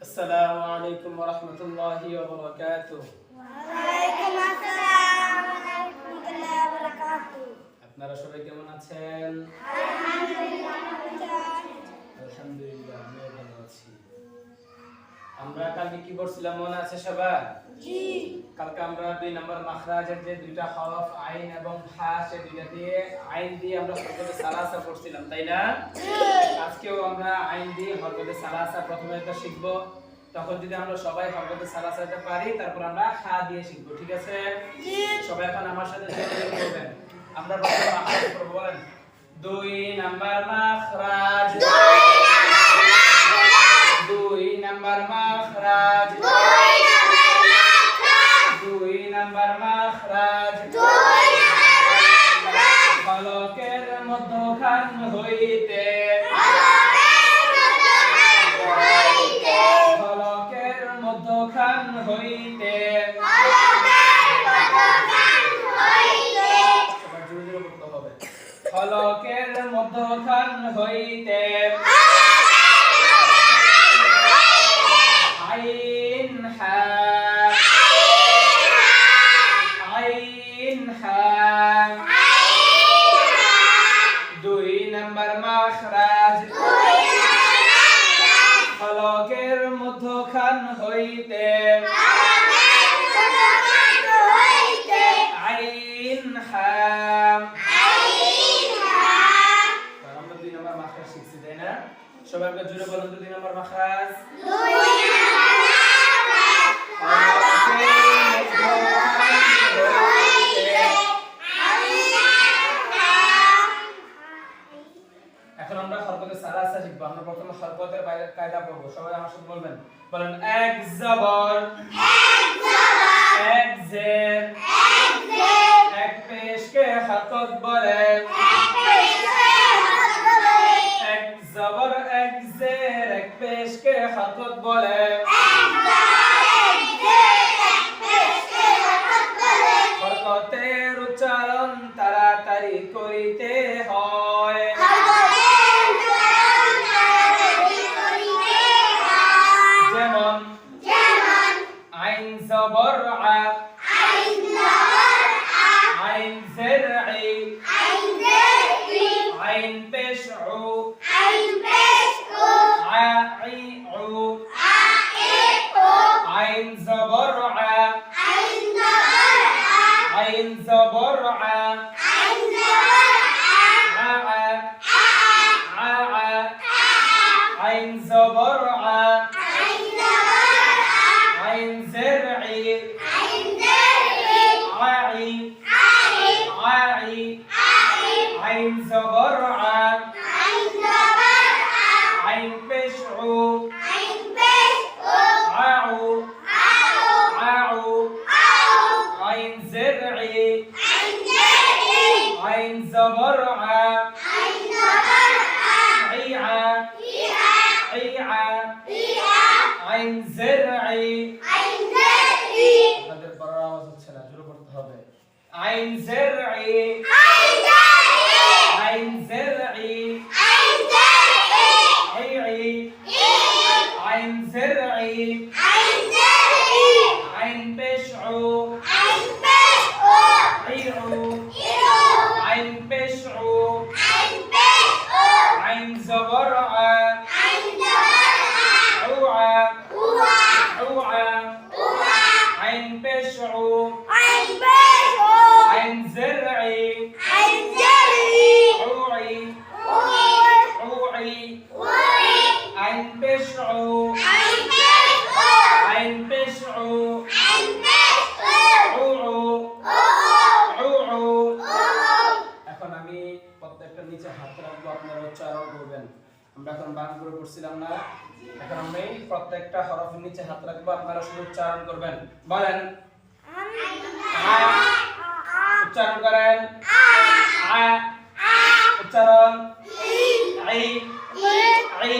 আসসালামু আলাইকুম ওয়া রাহমাতুল্লাহি ওয়া বারাকাতুহু। ওয়া আলাইকুম আসসালাম ওয়া রাহমাতুল্লাহি ওয়া বারাকাতুহু। আপনারা সবাই কেমন আছেন? আলহামদুলিল্লাহ, আমিও ভালো আছি। আমরা কালকে কি পড়ছিলাম মনে আছে সবার? জি। কালকে আমরা 2 নম্বর মাখরাজের যে দুইটা হরফ আইন এবং হা সে দুইটা দিয়ে আইন দিয়ে আমরা হরফে সালাসা পড়ছিলাম, তাই না? আজকেও আমরা আইন দিয়ে হরফে সালাসা প্রথমে এটা শিখব। তখন যদি আমরা সবাই হরফে সালাসাটা পারি তারপর আমরা হা দিয়ে শিখব, ঠিক আছে? জি। সবাই এখন আমার সাথে জেনে করবেন। আমরা প্রথমে মাখরাজ পড়ব, বলেন 2 নাম্বার মাখরাজ, 2 নাম্বার মাখরাজ, 2 নাম্বার মাখরাজ, ফলকের মধ্যখান হইতে, ফলকের মধ্যখান হইতে, সবার জোরে জোরে বলতে হবে, ফলকের মধ্যখান হইতে আইন হা, আইন হা, 2 নাম্বার মাখরাজ, ফলকের মধ্যখান হইতে আইন হা। আমরা 2 নাম্বার মাখরাজ শিখছি, তাই না? সবাই একবার জোরে বলুন তো 2 নাম্বার মাখরাজ। এখন আমরা হরকতে সালাসা শিখব। আমরা প্রথমে হরকতের বাইরের কায়দা পড়ব। সবাই আমার সাথে বলবেন, বলেন এক জবর, এক জের, এক পেশকে হরকত বলে, এক জবর, এক জের, এক পেশকে হরকত বলে। হরকতের উচ্চারণ তাড়াতাড়ি করিতে হয়। যেমন আইন জবর আ, আইন জের ই, আইন পেশ উ, আ ই উ, আইন জবর আ, আইন জবর আ, আ আ, আ আ, আইন জবর আ, আইন জের ই, আই, আই, আইন জবর আ, আইন পেশ উ, আউ, আউ, আইন জের ই, আইন জবর আ, ই আ, ই আ, আইন জের ই। আপনাদের বড় আওয়াজ হচ্ছে না, জোরে পড়তে হবে। আইন জের ই, আইন জের ই, ই ই, আইন জের ই, আইন পেশ উ, ই উ, আইন পেশ উ, আইন জবর আ, উ আ, উ আ, আইন পেশ উ, আইন জের ই, উ ই, উ ই, আইন পেশ উ, প্রত্যেকটা নিচে হাত রাখবো, আপনারা উচ্চারণ করবেন। আমরা এখন বানান করে পড়ছিলাম না, এখন আমি প্রত্যেকটা হরফের নিচে হাত রাখবো, আপনারা শুধু উচ্চারণ করবেন। বলেন আ, উচ্চারণ করেন আ, উচ্চারণ আই আই